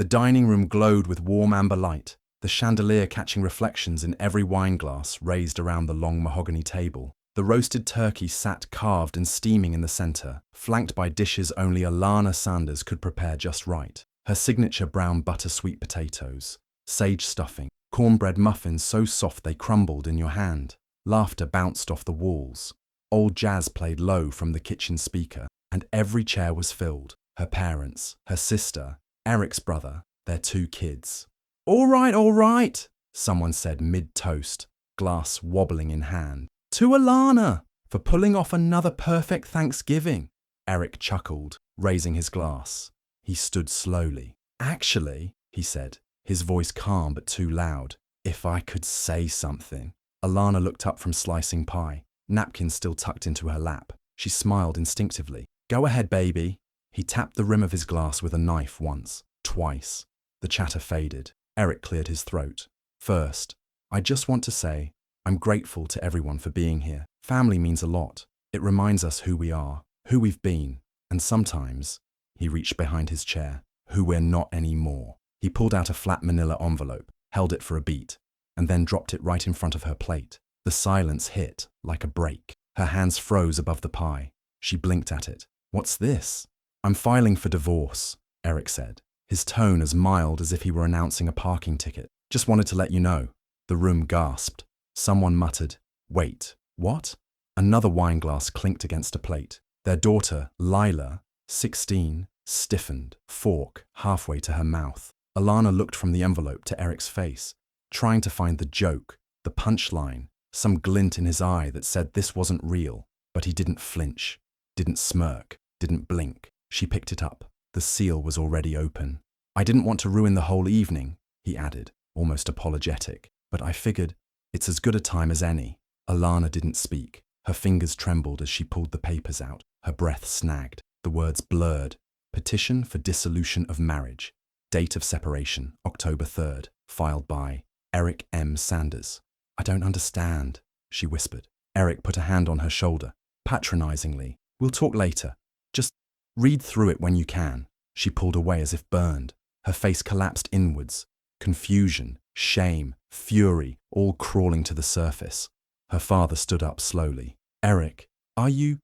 The dining room glowed with warm amber light, the chandelier catching reflections in every wineglass raised around the long mahogany table. The roasted turkey sat carved and steaming in the center, flanked by dishes only Alana Sanders could prepare just right. Her signature brown butter sweet potatoes, sage stuffing, cornbread muffins so soft they crumbled in your hand. Laughter bounced off the walls. Old jazz played low from the kitchen speaker, and every chair was filled. Her parents, her sister, Eric's brother, their 2 kids. All right, someone said mid-toast, glass wobbling in hand. To Alana, for pulling off another perfect Thanksgiving. Eric chuckled, raising his glass. He stood slowly. Actually, he said, his voice calm but too loud, if I could say something. Alana looked up from slicing pie, napkin still tucked into her lap. She smiled instinctively. Go ahead, baby. He tapped the rim of his glass with a knife once, twice. The chatter faded. Eric cleared his throat. First, I just want to say, I'm grateful to everyone for being here. Family means a lot. It reminds us who we are, who we've been, and sometimes, he reached behind his chair, who we're not anymore. He pulled out a flat manila envelope, held it for a beat, and then dropped it right in front of her plate. The silence hit like a break. Her hands froze above the pie. She blinked at it. What's this? I'm filing for divorce, Eric said, his tone as mild as if he were announcing a parking ticket. Just wanted to let you know. The room gasped. Someone muttered, wait, what? Another wineglass clinked against a plate. Their daughter, Laya, 16, stiffened, fork halfway to her mouth. Alana looked from the envelope to Eric's face, trying to find the joke, the punchline, some glint in his eye that said this wasn't real. But he didn't flinch, didn't smirk, didn't blink. She picked it up. The seal was already open. I didn't want to ruin the whole evening, he added, almost apologetic, but I figured it's as good a time as any. Alana didn't speak. Her fingers trembled as she pulled the papers out. Her breath snagged. The words blurred. Petition for dissolution of marriage. Date of separation, October 3rd. Filed by Eric M. Sanders. I don't understand, she whispered. Eric put a hand on her shoulder, patronizingly. We'll talk later. Just read through it when you can. She pulled away as if burned. Her face collapsed inwards. Confusion, shame, fury, all crawling to the surface. Her father stood up slowly. Eric, are you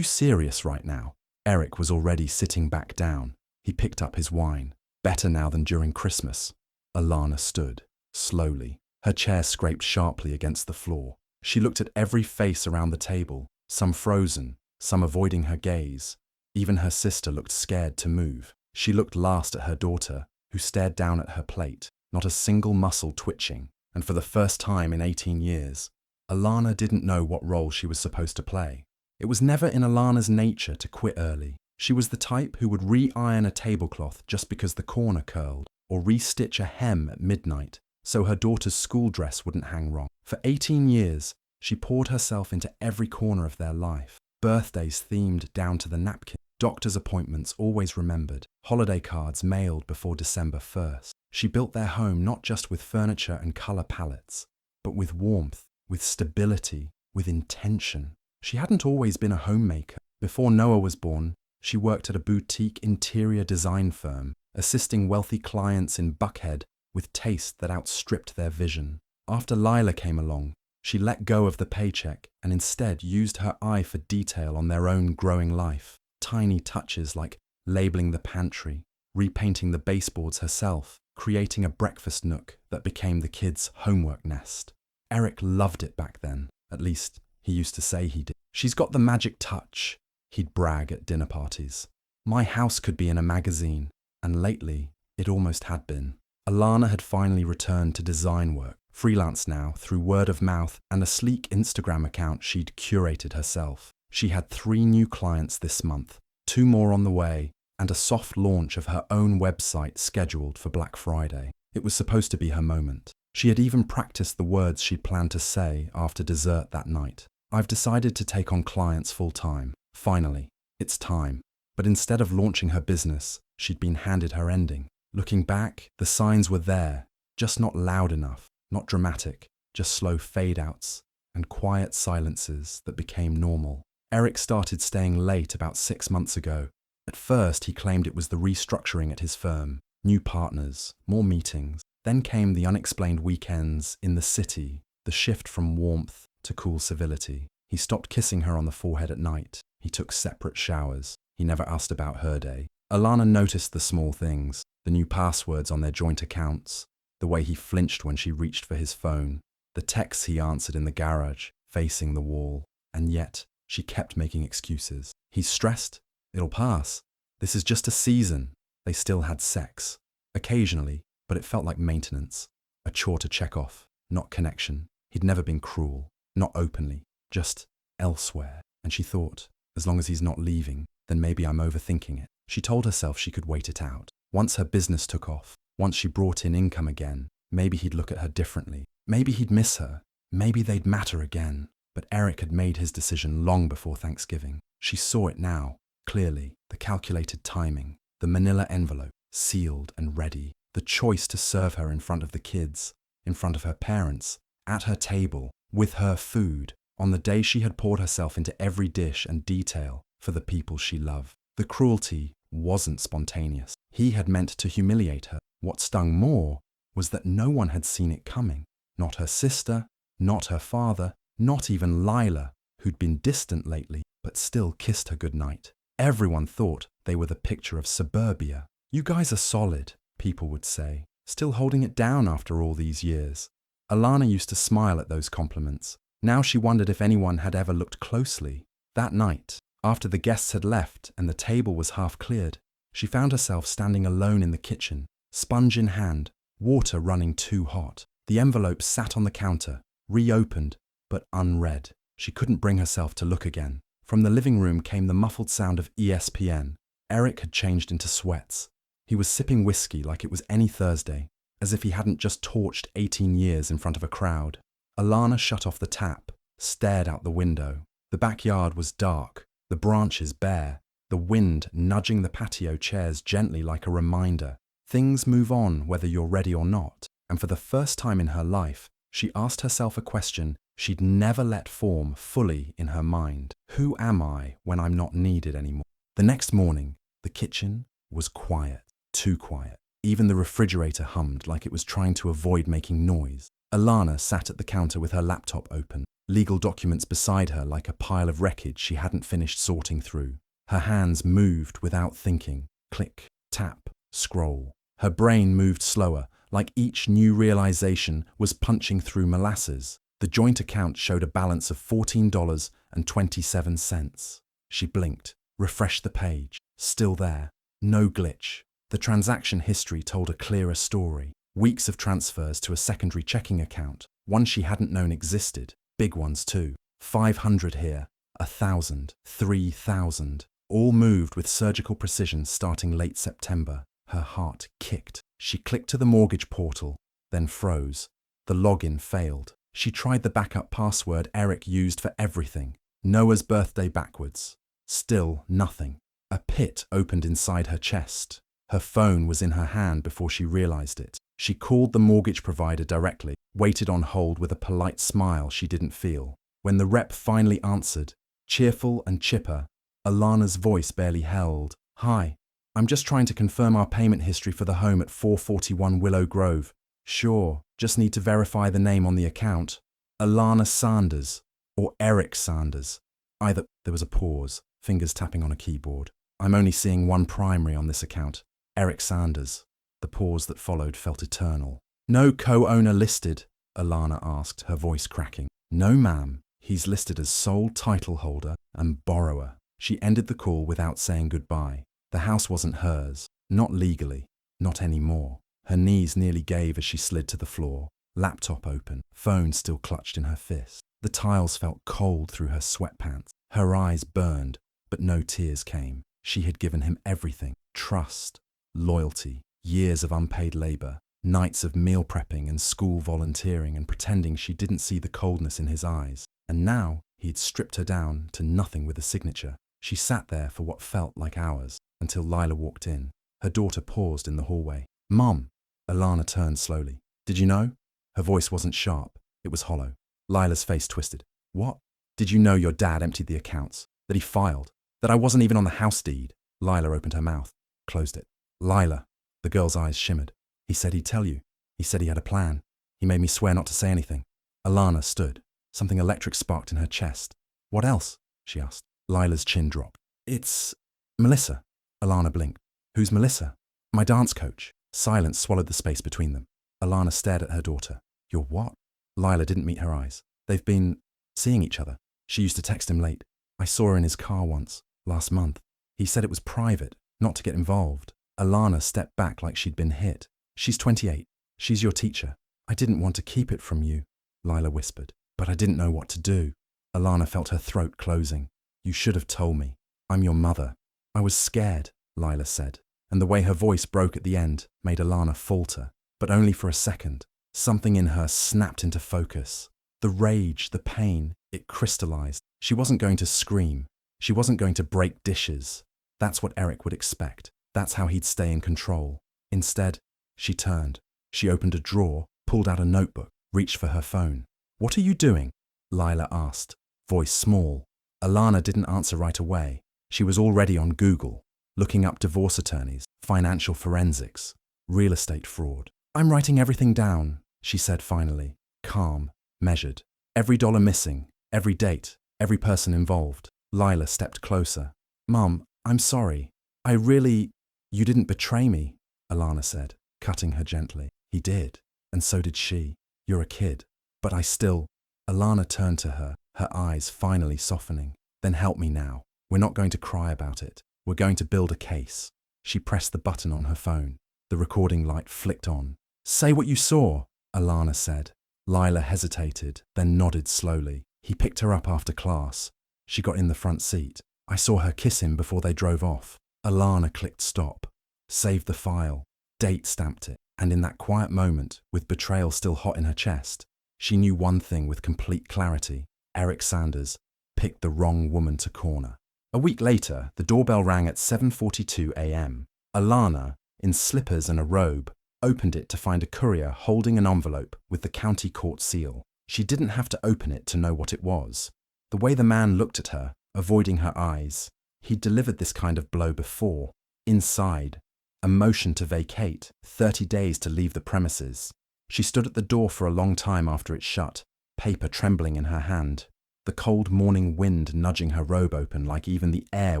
serious right now? Eric was already sitting back down. He picked up his wine. Better now than during Christmas. Alana stood, slowly. Her chair scraped sharply against the floor. She looked at every face around the table, some frozen, some avoiding her gaze. Even her sister looked scared to move. She looked last at her daughter, who stared down at her plate, not a single muscle twitching. And for the first time in 18 years, Alana didn't know what role she was supposed to play. It was never in Alana's nature to quit early. She was the type who would re-iron a tablecloth just because the corner curled, or re-stitch a hem at midnight so her daughter's school dress wouldn't hang wrong. For 18 years, she poured herself into every corner of their life. Birthdays themed down to the napkin, doctor's appointments always remembered, holiday cards mailed before December 1st. She built their home not just with furniture and color palettes, but with warmth, with stability, with intention. She hadn't always been a homemaker. Before Noah was born, she worked at a boutique interior design firm, assisting wealthy clients in Buckhead with taste that outstripped their vision. After Lila came along, she let go of the paycheck and instead used her eye for detail on their own growing life. Tiny touches like labeling the pantry, repainting the baseboards herself, creating a breakfast nook that became the kids' homework nest. Eric loved it back then. At least, he used to say he did. She's got the magic touch, he'd brag at dinner parties. My house could be in a magazine, and lately, it almost had been. Alana had finally returned to design work, freelance now through word of mouth and a sleek Instagram account she'd curated herself. She had 3 new clients this month, 2 more on the way, and a soft launch of her own website scheduled for Black Friday. It was supposed to be her moment. She had even practiced the words she'd planned to say after dessert that night. I've decided to take on clients full-time. Finally, it's time. But instead of launching her business, she'd been handed her ending. Looking back, the signs were there, just not loud enough, not dramatic, just slow fade-outs and quiet silences that became normal. Eric started staying late about 6 months ago. At first, he claimed it was the restructuring at his firm. New partners, more meetings. Then came the unexplained weekends in the city, the shift from warmth to cool civility. He stopped kissing her on the forehead at night. He took separate showers. He never asked about her day. Alana noticed the small things, the new passwords on their joint accounts, the way he flinched when she reached for his phone, the texts he answered in the garage, facing the wall. And yet, she kept making excuses. He's stressed. It'll pass. This is just a season. They still had sex. Occasionally, but it felt like maintenance. A chore to check off, not connection. He'd never been cruel, not openly, just elsewhere. And she thought, as long as he's not leaving, then maybe I'm overthinking it. She told herself she could wait it out. Once her business took off, once she brought in income again, maybe he'd look at her differently. Maybe he'd miss her. Maybe they'd matter again. But Eric had made his decision long before Thanksgiving. She saw it now, clearly, the calculated timing, the manila envelope, sealed and ready, the choice to serve her in front of the kids, in front of her parents, at her table, with her food, on the day she had poured herself into every dish and detail for the people she loved. The cruelty wasn't spontaneous. He had meant to humiliate her. What stung more was that no one had seen it coming. Not her sister, not her father, not even Lila, who'd been distant lately, but still kissed her goodnight. Everyone thought they were the picture of suburbia. You guys are solid, people would say, still holding it down after all these years. Alana used to smile at those compliments. Now she wondered if anyone had ever looked closely. That night, after the guests had left and the table was half cleared, she found herself standing alone in the kitchen, sponge in hand, water running too hot. The envelope sat on the counter, reopened, but unread. She couldn't bring herself to look again. From the living room came the muffled sound of ESPN. Eric had changed into sweats. He was sipping whiskey like it was any Thursday, as if he hadn't just torched 18 years in front of a crowd. Alana shut off the tap, stared out the window. The backyard was dark, the branches bare, the wind nudging the patio chairs gently like a reminder. Things move on whether you're ready or not. And for the first time in her life, she asked herself a question she'd never let form fully in her mind. Who am I when I'm not needed anymore? The next morning, the kitchen was quiet, too quiet. Even the refrigerator hummed like it was trying to avoid making noise. Alana sat at the counter with her laptop open, legal documents beside her like a pile of wreckage she hadn't finished sorting through. Her hands moved without thinking. Click, tap, scroll. Her brain moved slower, like each new realization was punching through molasses. The joint account showed a balance of $14.27. She blinked, refreshed the page. Still there. No glitch. The transaction history told a clearer story. Weeks of transfers to a secondary checking account, one she hadn't known existed. Big ones too. 500 here, 1,000, 3,000. All moved with surgical precision starting late September. Her heart kicked. She clicked to the mortgage portal, then froze. The login failed. She tried the backup password Eric used for everything. Noah's birthday backwards. Still nothing. A pit opened inside her chest. Her phone was in her hand before she realized it. She called the mortgage provider directly, waited on hold with a polite smile she didn't feel. When the rep finally answered, cheerful and chipper, Alana's voice barely held. "Hi, I'm just trying to confirm our payment history for the home at 441 Willow Grove. Sure, just need to verify the name on the account. Alana Sanders, or Eric Sanders. Either." There was a pause, fingers tapping on a keyboard. "I'm only seeing one primary on this account. Eric Sanders." The pause that followed felt eternal. "No co-owner listed?" Alana asked, her voice cracking. "No, ma'am. He's listed as sole title holder and borrower." She ended the call without saying goodbye. The house wasn't hers. Not legally. Not anymore. Her knees nearly gave as she slid to the floor. Laptop open, phone still clutched in her fist. The tiles felt cold through her sweatpants. Her eyes burned, but no tears came. She had given him everything. Trust, loyalty, years of unpaid labor, nights of meal prepping and school volunteering and pretending she didn't see the coldness in his eyes. And now he'd stripped her down to nothing with a signature. She sat there for what felt like hours, until Lila walked in. Her daughter paused in the hallway. "Mom!" Alana turned slowly. "Did you know?" Her voice wasn't sharp, it was hollow. Lila's face twisted. "What? Did you know your dad emptied the accounts? That he filed? That I wasn't even on the house deed?" Lila opened her mouth, closed it. "Lila." The girl's eyes shimmered. He said he'd tell you. He said he had a plan. He made me swear not to say anything. Alana stood. Something electric sparked in her chest. What else? She asked. Lila's chin dropped. It's Melissa. Alana blinked. Who's Melissa? My dance coach. Silence swallowed the space between them. Alana stared at her daughter. You're what? Lila didn't meet her eyes. They've been seeing each other. She used to text him late. I saw her in his car once, last month. He said it was private, not to get involved. Alana stepped back like she'd been hit. She's 28. She's your teacher. I didn't want to keep it from you, Lila whispered, but I didn't know what to do. Alana felt her throat closing. You should have told me. I'm your mother. I was scared, Lila said, and the way her voice broke at the end made Alana falter, but only for a second. Something in her snapped into focus. The rage, the pain, it crystallized. She wasn't going to scream. She wasn't going to break dishes. That's what Eric would expect. That's how he'd stay in control. Instead, she turned. She opened a drawer, pulled out a notebook, reached for her phone. What are you doing? Lila asked, voice small. Alana didn't answer right away. She was already on Google, looking up divorce attorneys, financial forensics, real estate fraud. I'm writing everything down, she said finally, calm, measured. Every dollar missing, every date, every person involved. Lila stepped closer. Mum, I'm sorry. You didn't betray me, Alana said, cutting her gently. He did, and so did she. You're a kid. But I still… Alana turned to her, her eyes finally softening. Then help me now. We're not going to cry about it. We're going to build a case. She pressed the button on her phone. The recording light flicked on. Say what you saw, Alana said. Lila hesitated, then nodded slowly. He picked her up after class. She got in the front seat. I saw her kiss him before they drove off. Alana clicked stop, saved the file, date stamped it, and in that quiet moment, with betrayal still hot in her chest, she knew one thing with complete clarity. Eric Sanders picked the wrong woman to corner. A week later, the doorbell rang at 7:42 a.m. Alana, in slippers and a robe, opened it to find a courier holding an envelope with the county court seal. She didn't have to open it to know what it was. The way the man looked at her, avoiding her eyes, he'd delivered this kind of blow before. Inside, a motion to vacate, 30 days to leave the premises. She stood at the door for a long time after it shut, paper trembling in her hand, the cold morning wind nudging her robe open like even the air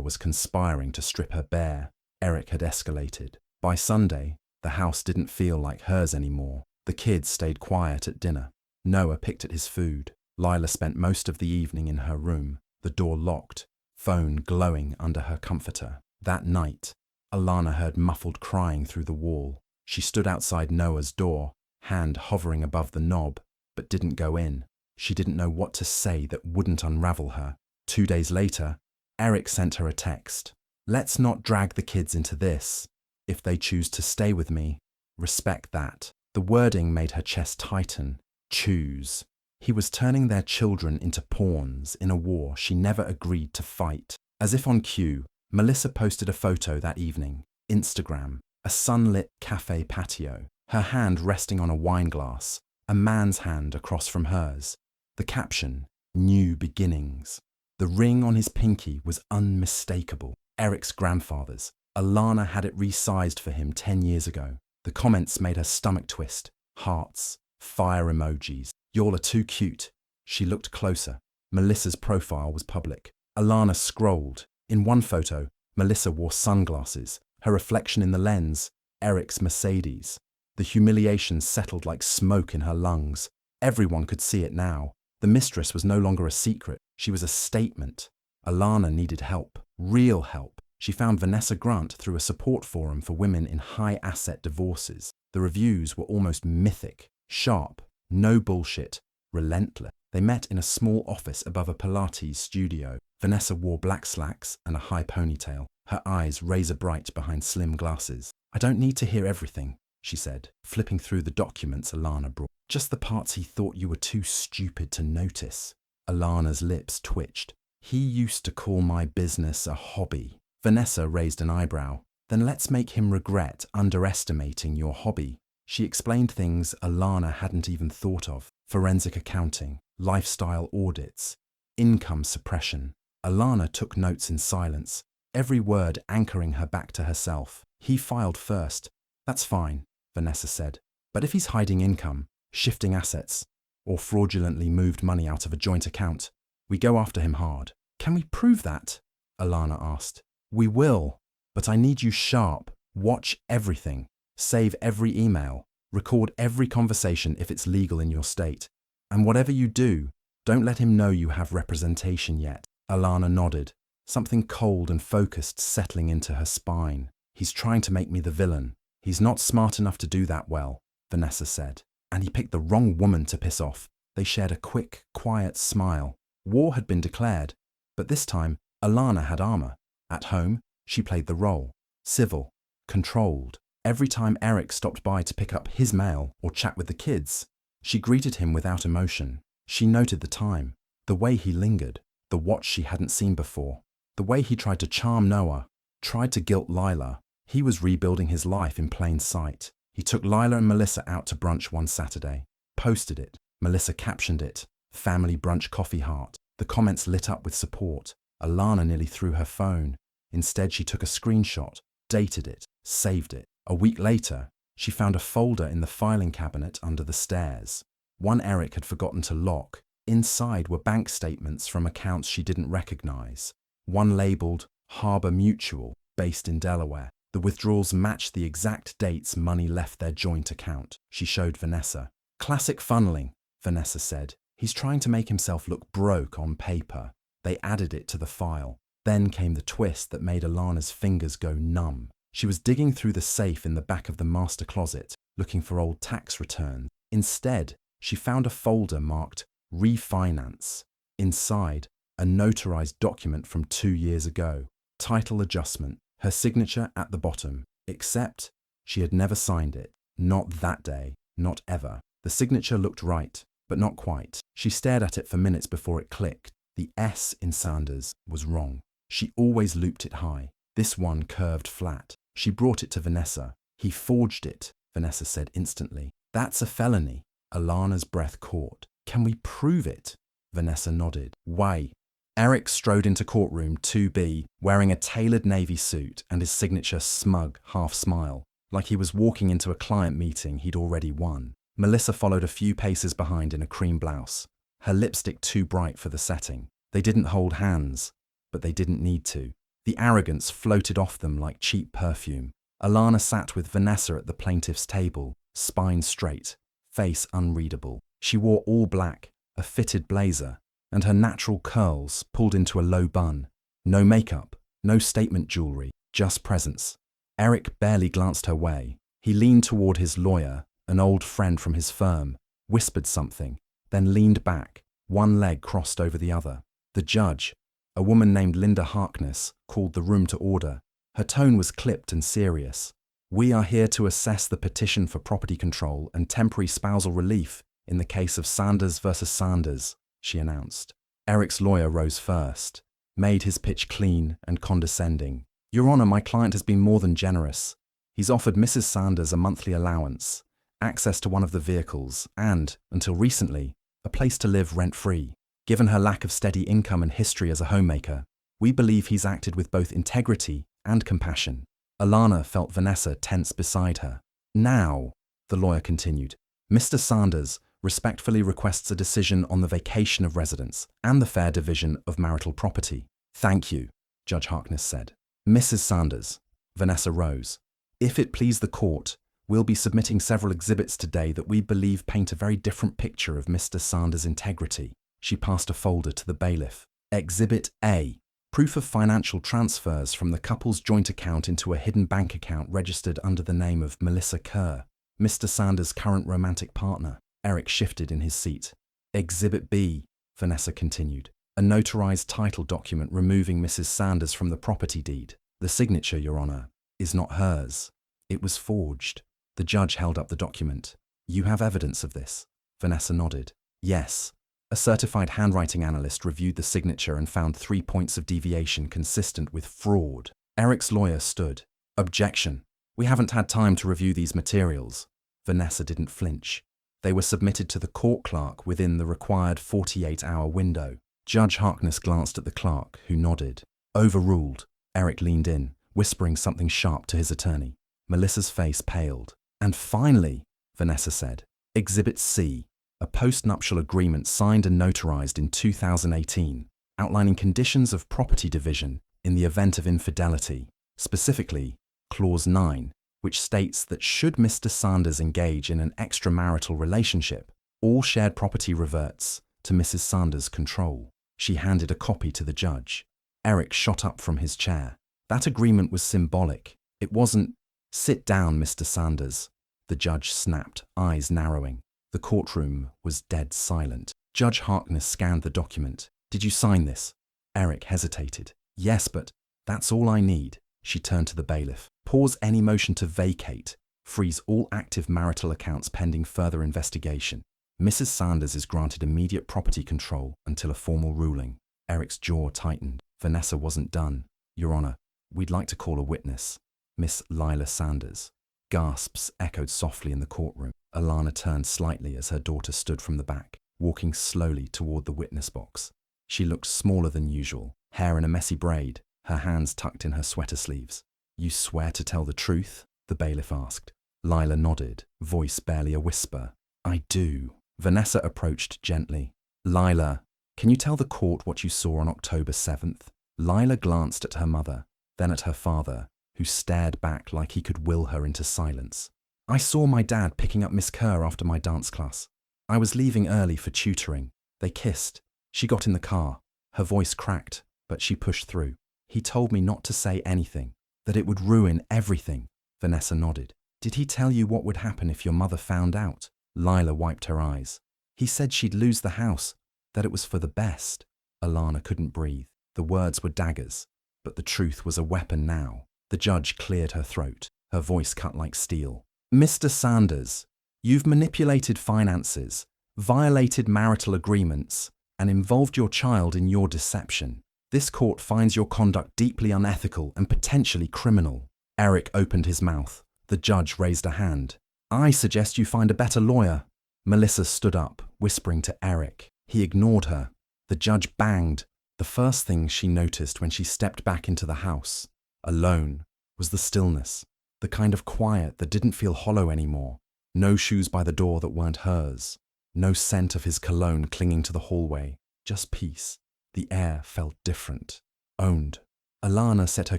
was conspiring to strip her bare. Eric had escalated. By Sunday, the house didn't feel like hers anymore. The kids stayed quiet at dinner. Noah picked at his food. Lila spent most of the evening in her room, the door locked, phone glowing under her comforter. That night, Alana heard muffled crying through the wall. She stood outside Noah's door, hand hovering above the knob, but didn't go in. She didn't know what to say that wouldn't unravel her. 2 days later, Eric sent her a text. Let's not drag the kids into this. If they choose to stay with me, respect that. The wording made her chest tighten. Choose. He was turning their children into pawns in a war she never agreed to fight. As if on cue, Melissa posted a photo that evening. Instagram. A sunlit cafe patio. Her hand resting on a wine glass. A man's hand across from hers. The caption, New Beginnings. The ring on his pinky was unmistakable. Eric's grandfather's. Alana had it resized for him 10 years ago. The comments made her stomach twist. Hearts. Fire emojis. Y'all are too cute. She looked closer. Melissa's profile was public. Alana scrolled. In one photo, Melissa wore sunglasses. Her reflection in the lens, Eric's Mercedes. The humiliation settled like smoke in her lungs. Everyone could see it now. The mistress was no longer a secret. She was a statement. Alana needed help. Real help. She found Vanessa Grant through a support forum for women in high-asset divorces. The reviews were almost mythic. Sharp. No bullshit. Relentless. They met in a small office above a Pilates studio. Vanessa wore black slacks and a high ponytail, her eyes razor-bright behind slim glasses. I don't need to hear everything, she said, flipping through the documents Alana brought. Just the parts he thought you were too stupid to notice. Alana's lips twitched. He used to call my business a hobby. Vanessa raised an eyebrow. Then let's make him regret underestimating your hobby. She explained things Alana hadn't even thought of. Forensic accounting, lifestyle audits, income suppression. Alana took notes in silence, every word anchoring her back to herself. He filed first. That's fine, Vanessa said. But if he's hiding income, shifting assets, or fraudulently moved money out of a joint account, we go after him hard. Can we prove that? Alana asked. We will, but I need you sharp. Watch everything. Save every email. Record every conversation if it's legal in your state. And whatever you do, don't let him know you have representation yet. Alana nodded, something cold and focused settling into her spine. He's trying to make me the villain. He's not smart enough to do that well, Vanessa said. And he picked the wrong woman to piss off. They shared a quick, quiet smile. War had been declared, but this time, Alana had armor. At home, she played the role. Civil, controlled. Every time Eric stopped by to pick up his mail or chat with the kids, she greeted him without emotion. She noted the time, the way he lingered, the watch she hadn't seen before, the way he tried to charm Noah, tried to guilt Lila. He was rebuilding his life in plain sight. He took Lila and Melissa out to brunch one Saturday, posted it. Melissa captioned it, "Family Brunch Coffee Heart." The comments lit up with support. Alana nearly threw her phone. Instead, she took a screenshot, dated it, saved it. A week later, she found a folder in the filing cabinet under the stairs. One Eric had forgotten to lock. Inside were bank statements from accounts she didn't recognize. One labeled Harbor Mutual, based in Delaware. The withdrawals matched the exact dates money left their joint account. She showed Vanessa. Classic funneling, Vanessa said. He's trying to make himself look broke on paper. They added it to the file. Then came the twist that made Alana's fingers go numb. She was digging through the safe in the back of the master closet, looking for old tax returns. Instead, she found a folder marked Refinance. Inside, a notarized document from 2 years ago. Title adjustment. Her signature at the bottom. Except she had never signed it. Not that day. Not ever. The signature looked right, but not quite. She stared at it for minutes before it clicked. The S in Sanders was wrong. She always looped it high. This one curved flat. She brought it to Vanessa. He forged it, Vanessa said instantly. That's a felony. Alana's breath caught. Can we prove it? Vanessa nodded. Why? Eric strode into courtroom 2B, wearing a tailored navy suit and his signature smug half-smile, like he was walking into a client meeting he'd already won. Melissa followed a few paces behind in a cream blouse, her lipstick too bright for the setting. They didn't hold hands, but they didn't need to. The arrogance floated off them like cheap perfume. Alana sat with Vanessa at the plaintiff's table, spine straight, face unreadable. She wore all black, a fitted blazer, and her natural curls pulled into a low bun. No makeup, no statement jewelry, just presence. Eric barely glanced her way. He leaned toward his lawyer, an old friend from his firm, whispered something, then leaned back, one leg crossed over the other. The judge, a woman named Linda Harkness, called the room to order. Her tone was clipped and serious. We are here to assess the petition for property control and temporary spousal relief in the case of Sanders versus Sanders, she announced. Eric's lawyer rose first, made his pitch clean and condescending. Your Honor, my client has been more than generous. He's offered Mrs. Sanders a monthly allowance, access to one of the vehicles, and, until recently, a place to live rent-free. Given her lack of steady income and history as a homemaker, we believe he's acted with both integrity and compassion. Alana felt Vanessa tense beside her. Now, the lawyer continued, Mr. Sanders respectfully requests a decision on the vacation of residence and the fair division of marital property. Thank you, Judge Harkness said. Mrs. Sanders, Vanessa rose. If it please the court, we'll be submitting several exhibits today that we believe paint a very different picture of Mr. Sanders' integrity. She passed a folder to the bailiff. Exhibit A. Proof of financial transfers from the couple's joint account into a hidden bank account registered under the name of Melissa Kerr, Mr. Sanders' current romantic partner. Eric shifted in his seat. Exhibit B, Vanessa continued. A notarized title document removing Mrs. Sanders from the property deed. The signature, Your Honor, is not hers. It was forged. The judge held up the document. You have evidence of this? Vanessa nodded. Yes. A certified handwriting analyst reviewed the signature and found 3 points of deviation consistent with fraud. Eric's lawyer stood. Objection. We haven't had time to review these materials. Vanessa didn't flinch. They were submitted to the court clerk within the required 48-hour window. Judge Harkness glanced at the clerk, who nodded. Overruled. Eric leaned in, whispering something sharp to his attorney. Melissa's face paled. And finally, Vanessa said, Exhibit C, a post-nuptial agreement signed and notarized in 2018, outlining conditions of property division in the event of infidelity, specifically Clause 9, which states that should Mr. Sanders engage in an extramarital relationship, all shared property reverts to Mrs. Sanders' control. She handed a copy to the judge. Eric shot up from his chair. That agreement was symbolic. It wasn't, "Sit down, Mr. Sanders," the judge snapped, eyes narrowing. The courtroom was dead silent. Judge Harkness scanned the document. "Did you sign this?" Eric hesitated. "Yes, but that's all I need." She turned to the bailiff. "Pause any motion to vacate. Freeze all active marital accounts pending further investigation. Mrs. Sanders is granted immediate property control until a formal ruling." Eric's jaw tightened. Vanessa wasn't done. "Your Honor, we'd like to call a witness. Miss Lila Sanders." Gasps echoed softly in the courtroom. Alana turned slightly as her daughter stood from the back, walking slowly toward the witness box. She looked smaller than usual, hair in a messy braid, her hands tucked in her sweater sleeves. "You swear to tell the truth?" the bailiff asked. Lila nodded, voice barely a whisper. "I do." Vanessa approached gently. "Lila, can you tell the court what you saw on October 7th? Lila glanced at her mother, then at her father, who stared back like he could will her into silence. "I saw my dad picking up Miss Kerr after my dance class. I was leaving early for tutoring. They kissed. She got in the car. Her voice cracked, but she pushed through. He told me not to say anything, that it would ruin everything." Vanessa nodded. "Did he tell you what would happen if your mother found out?" Lila wiped her eyes. "He said she'd lose the house, that it was for the best." Alana couldn't breathe. The words were daggers, but the truth was a weapon now. The judge cleared her throat, her voice cut like steel. "Mr. Sanders, you've manipulated finances, violated marital agreements, and involved your child in your deception. This court finds your conduct deeply unethical and potentially criminal." Eric opened his mouth. The judge raised a hand. "I suggest you find a better lawyer." Melissa stood up, whispering to Eric. He ignored her. The judge banged. The first thing she noticed when she stepped back into the house, alone, was the stillness, the kind of quiet that didn't feel hollow anymore. No shoes by the door that weren't hers. No scent of his cologne clinging to the hallway. Just peace. The air felt different. Owned. Alana set her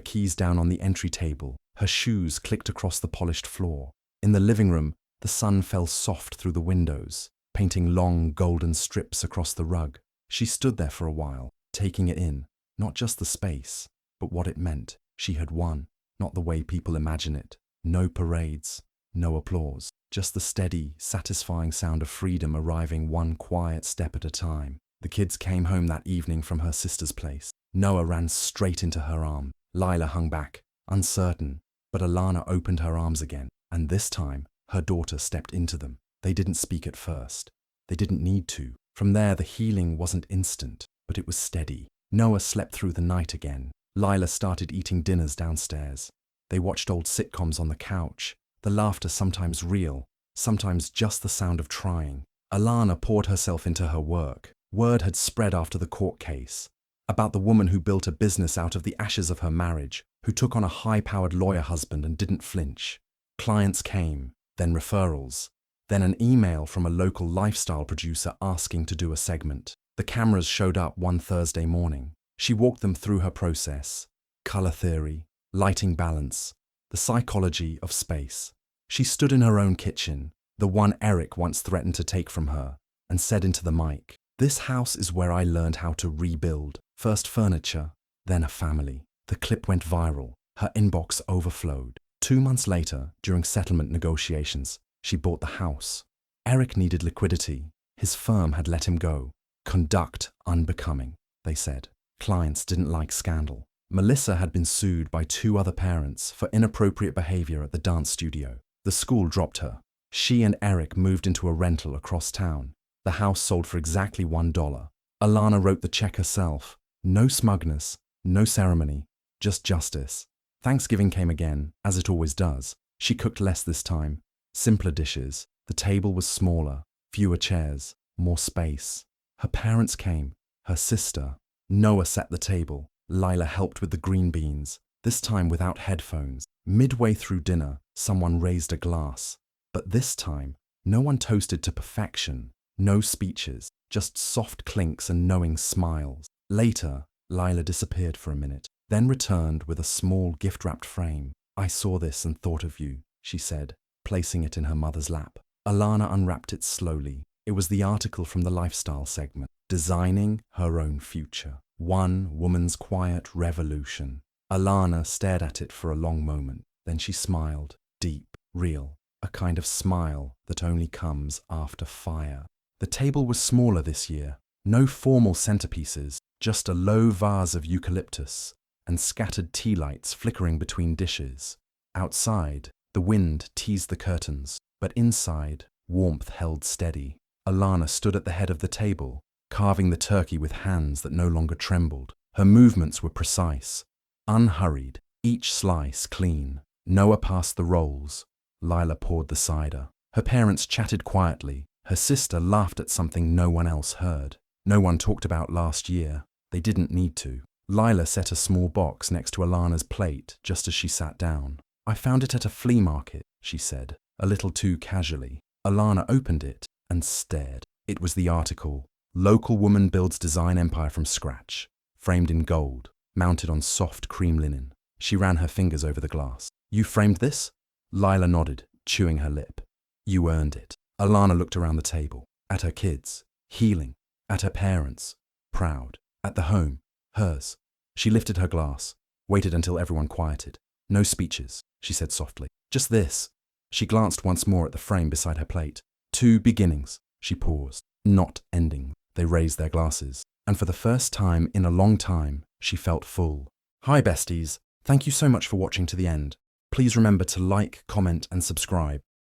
keys down on the entry table. Her shoes clicked across the polished floor. In the living room, the sun fell soft through the windows, painting long golden strips across the rug. She stood there for a while, taking it in, not just the space, but what it meant. She had won, not the way people imagine it. No parades, no applause, just the steady, satisfying sound of freedom arriving one quiet step at a time. The kids came home that evening from her sister's place. Noah ran straight into her arm. Lila hung back, uncertain, but Alana opened her arms again, and this time, her daughter stepped into them. They didn't speak at first. They didn't need to. From there, the healing wasn't instant, but it was steady. Noah slept through the night again. Lila started eating dinners downstairs. They watched old sitcoms on the couch, the laughter sometimes real, sometimes just the sound of trying. Alana poured herself into her work. Word had spread after the court case about the woman who built a business out of the ashes of her marriage, who took on a high-powered lawyer husband and didn't flinch. Clients came, then referrals, then an email from a local lifestyle producer asking to do a segment. The cameras showed up one Thursday morning. She walked them through her process: color theory, lighting balance, the psychology of space. She stood in her own kitchen, the one Eric once threatened to take from her, and said into the mic, "This house is where I learned how to rebuild. First furniture, then a family." The clip went viral. Her inbox overflowed. 2 months later, during settlement negotiations, she bought the house. Eric needed liquidity. His firm had let him go. Conduct unbecoming, they said. Clients didn't like scandal. Melissa had been sued by 2 other parents for inappropriate behavior at the dance studio. The school dropped her. She and Eric moved into a rental across town. The house sold for exactly $1. Alana wrote the check herself. No smugness, no ceremony, just justice. Thanksgiving came again, as it always does. She cooked less this time. Simpler dishes. The table was smaller, fewer chairs, more space. Her parents came, her sister. Noah set the table. Lila helped with the green beans. this time without headphones. Midway through dinner, someone raised a glass. But this time, no one toasted to perfection. No speeches, just soft clinks and knowing smiles. Later, Lila disappeared for a minute, then returned with a small gift-wrapped frame. "I saw this and thought of you," she said, placing it in her mother's lap. Alana unwrapped it slowly. It was the article from the lifestyle segment, Designing Her Own Future. One woman's quiet revolution. Alana stared at it for a long moment. Then she smiled, deep, real, a kind of smile that only comes after fire. The table was smaller this year. No formal centerpieces, just a low vase of eucalyptus and scattered tea lights flickering between dishes. Outside, the wind teased the curtains, but inside, warmth held steady. Alana stood at the head of the table, carving the turkey with hands that no longer trembled. Her movements were precise, unhurried, each slice clean. Noah passed the rolls. Lila poured the cider. Her parents chatted quietly. Her sister laughed at something no one else heard. No one talked about last year. They didn't need to. Lila set a small box next to Alana's plate just as she sat down. "I found it at a flea market," she said, a little too casually. Alana opened it and stared. It was the article, "Local Woman Builds Design Empire from Scratch," framed in gold, mounted on soft cream linen. She ran her fingers over the glass. "You framed this?" Lila nodded, chewing her lip. "You earned it." Alana looked around the table, at her kids, healing, at her parents, proud, at the home, hers. She lifted her glass, waited until everyone quieted. "No speeches," she said softly. "Just this." She glanced once more at the frame beside her plate. "Two beginnings." She paused. "Not ending." They raised their glasses, and for the first time in a long time, she felt full. Hi besties, thank you so much for watching to the end. Please remember to like, comment and subscribe.